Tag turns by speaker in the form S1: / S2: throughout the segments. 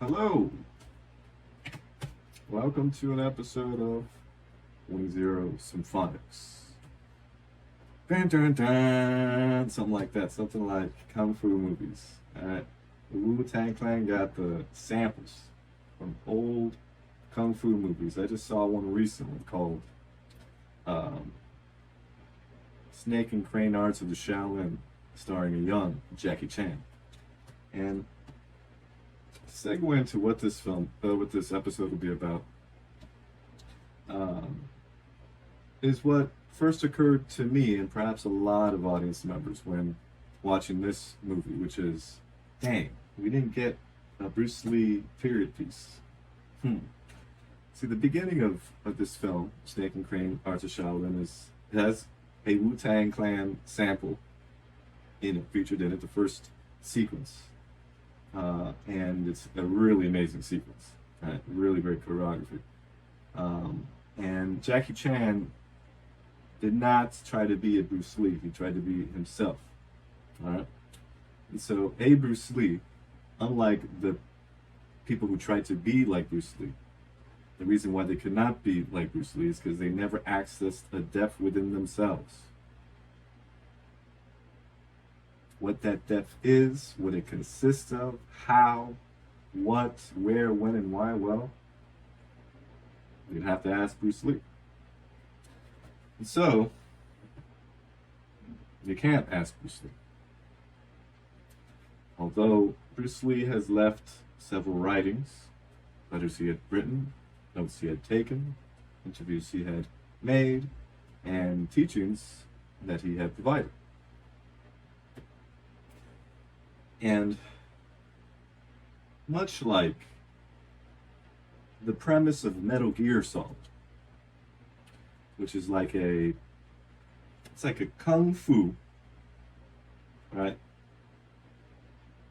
S1: Hello, welcome to an episode of 20 Symphonics. Dun, dun, dun, something like that, something like Kung Fu movies. Alright, the Wu-Tang Clan got the samples from old Kung Fu movies. I just saw one recently called um, Snake and Crane Arts of the Shaolin, starring a young Jackie Chan. And segue into what this episode will be about, um, is what first occurred to me and perhaps a lot of audience members when watching this movie, which is, dang, we didn't get a Bruce Lee period piece. See, the beginning of this film, Snake and Crane Arts of Shaolin, has a Wu-Tang Clan sample in it, featured in it, the first sequence. And it's a really amazing sequence, right? Really great choreography. And Jackie Chan did not try to be a Bruce Lee. He tried to be himself. All right. And so, Bruce Lee, unlike the people who tried to be like Bruce Lee, the reason why they could not be like Bruce Lee is because they never accessed a depth within themselves. What that depth is, what it consists of, how, what, where, when, and why, well, you'd have to ask Bruce Lee. And so, you can't ask Bruce Lee. Although Bruce Lee has left several writings, letters he had written, notes he had taken, interviews he had made, and teachings that he had provided. And much like the premise of Metal Gear Solid, which is it's like a kung fu, right?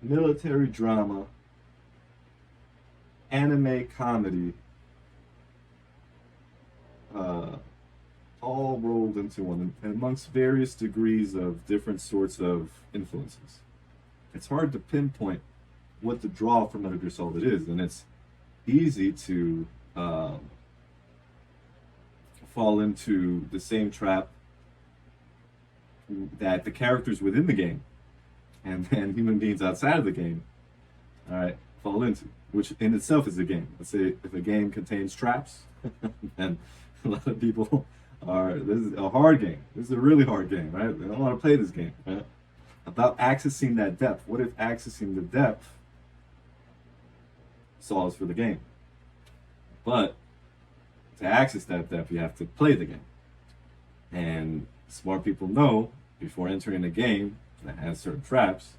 S1: Military drama, anime comedy, all rolled into one, and amongst various degrees of different sorts of influences. It's hard to pinpoint what the draw for Metal Gear Solid is, and it's easy to fall into the same trap that the characters within the game and human beings outside of the game, all right, fall into, which in itself is a game. Let's say if a game contains traps, then a lot of people this is a hard game. This is a really hard game, right? They don't want to play this game, right? About accessing that depth. What if accessing the depth solves for the game? But to access that depth, you have to play the game. And smart people know before entering a game that has certain traps,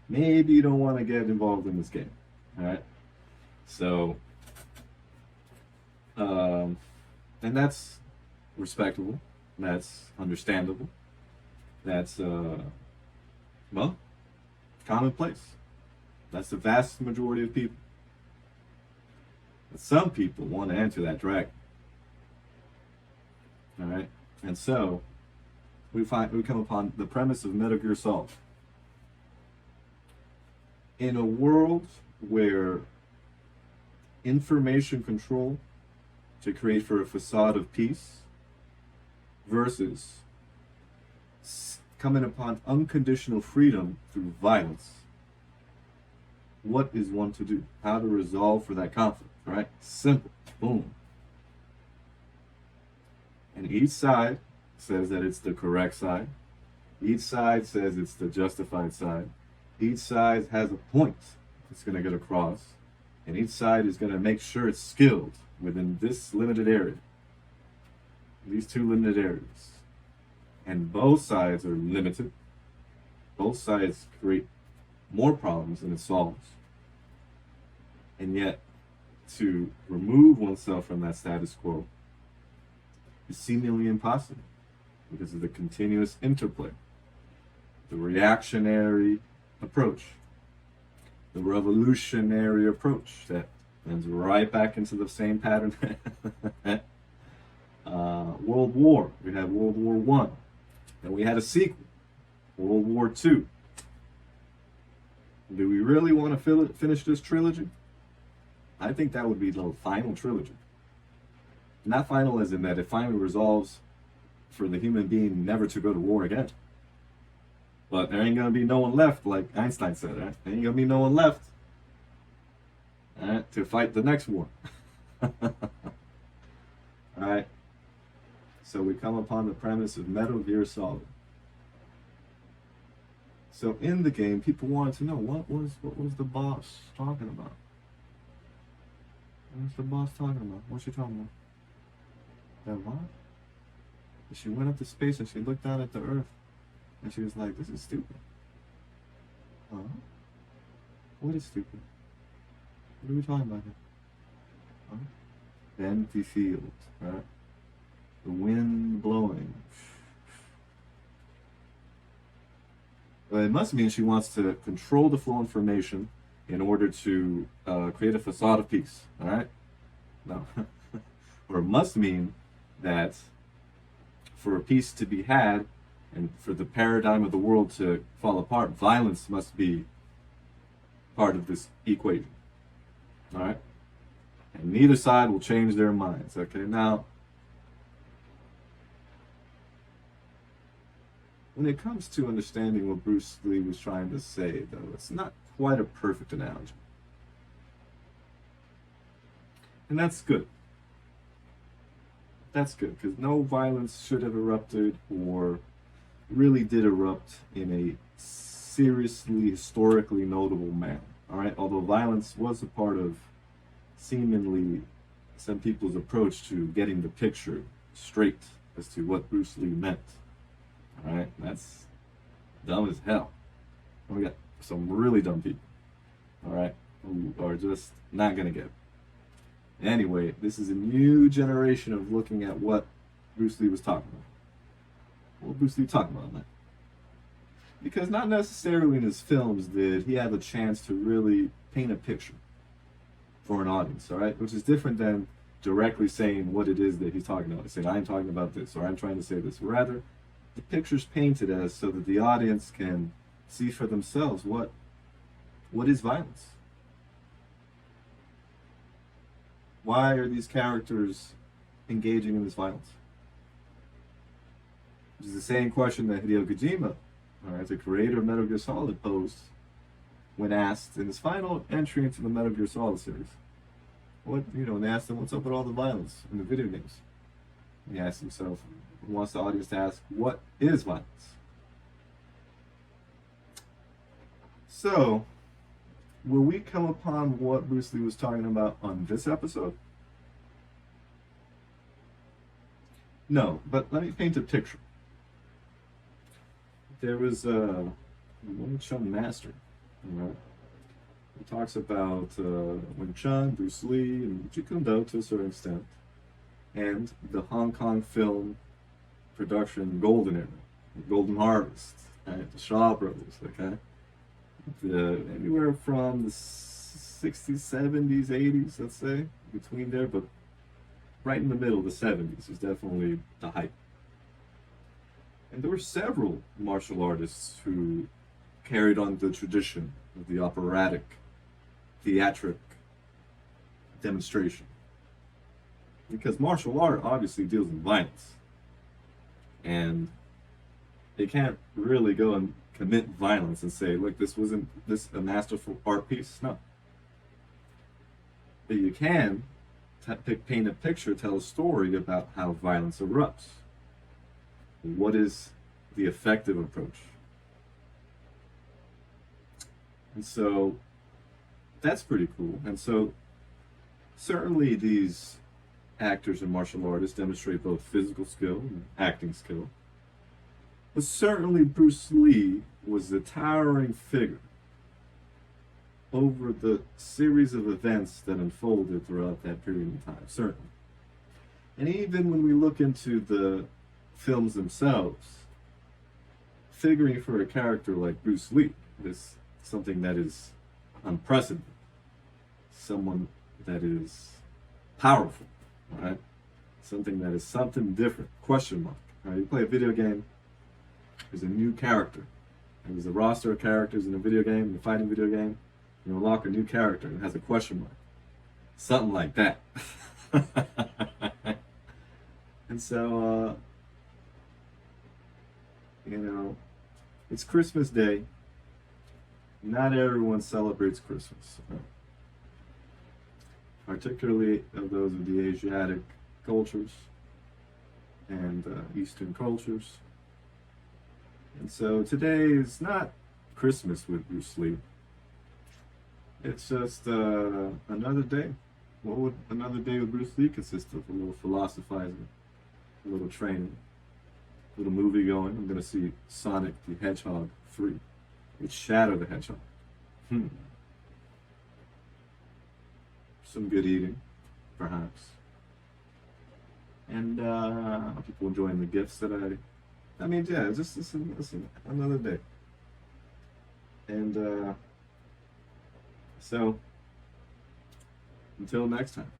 S1: maybe you don't want to get involved in this game. All right? So, and that's respectable. That's understandable. That's, well, commonplace. That's the vast majority of people. But some people want to enter that dragon. All right, and so we come upon the premise of Metal Gear Solid. In a world where information control to create for a facade of peace versus coming upon unconditional freedom through violence, what is one to do? How to resolve for that conflict, right? Simple. Boom. And each side says that it's the correct side. Each side says it's the justified side. Each side has a point it's going to get across. And each side is going to make sure it's skilled within this limited area. These two limited areas. And both sides are limited. Both sides create more problems than it solves. And yet, to remove oneself from that status quo is seemingly impossible because of the continuous interplay, the reactionary approach, the revolutionary approach that ends right back into the same pattern. World War, we had World War One. And we had a sequel, World War II. Do we really want to finish this trilogy? I think that would be the final trilogy. Not final as in that it finally resolves for the human being never to go to war again. But there ain't gonna be no one left, like Einstein said, right? There ain't gonna be no one left, right, to fight the next war. Alright. So we come upon the premise of Metal Gear Solid. So in the game, people wanted to know what was the boss talking about? What's the boss talking about? What's she talking about? That what? She went up to space and she looked down at the Earth and she was like, "This is stupid." Huh? What is stupid? What are we talking about here? Huh? Empty fields, right? The wind blowing. Well, it must mean she wants to control the flow of information in order to create a facade of peace. All right? No. Or it must mean that for peace to be had and for the paradigm of the world to fall apart, violence must be part of this equation. All right? And neither side will change their minds. Okay? Now, when it comes to understanding what Bruce Lee was trying to say, though, it's not quite a perfect analogy. And that's good. That's good, because no violence should have erupted or really did erupt in a seriously, historically notable manner. All right? Although violence was a part of seemingly some people's approach to getting the picture straight as to what Bruce Lee meant. All right? That's dumb as hell. We got some really dumb people, all right, who are just not going to get it. Anyway, this is a new generation of looking at what Bruce Lee was talking about. What Bruce Lee talking about that? Because not necessarily in his films did he have a chance to really paint a picture for an audience, all right? Which is different than directly saying what it is that he's talking about. Saying, I'm talking about this, or I'm trying to say this. Rather, the picture's painted as so that the audience can see for themselves what is violence. Why are these characters engaging in this violence? Which is the same question that Hideo Kojima, all right, the creator of Metal Gear Solid, posed when asked in his final entry into the Metal Gear Solid series. And they asked him, what's up with all the violence in the video games? He asked himself, he wants the audience to ask, what is violence? So, will we come upon what Bruce Lee was talking about on this episode? No, but let me paint a picture. There was a Wing Chun master, right? He talks about Wing Chun, Bruce Lee, and Jeet Kune Do to a certain extent, and the Hong Kong film production Golden Era, Golden Harvest, right? The Shaw Brothers, okay? Anywhere from the 60s, 70s, 80s, let's say, between there, but right in the middle, the 70s is definitely the height. And there were several martial artists who carried on the tradition of the operatic, theatric demonstration. Because martial art obviously deals in violence. And they can't really go and commit violence and say, look, this wasn't a masterful art piece. No. But you can paint a picture, tell a story about how violence erupts. What is the effective approach? And so that's pretty cool. And so certainly these actors and martial artists demonstrate both physical skill and acting skill. But certainly Bruce Lee was a towering figure over the series of events that unfolded throughout that period of time, certainly. And even when we look into the films themselves, figuring for a character like Bruce Lee is something that is unprecedented, someone that is powerful, right? Something that is something different, question mark, right? You play a video game, there's a new character. There's a roster of characters in a video game, in a fighting video game. You unlock a new character and it has a question mark. something like that. And so, you know, it's Christmas Day. Not everyone celebrates Christmas, particularly of those of the Asiatic cultures and Eastern cultures. And so today is not Christmas with Bruce Lee. It's just another day. What would another day with Bruce Lee consist of? A little philosophizing, a little training, a little movie going. I'm going to see Sonic the Hedgehog 3. It's Shadow the Hedgehog. Hmm. Some good eating, perhaps. And people enjoying the gifts that I mean, yeah, just listen, another day. And so, until next time.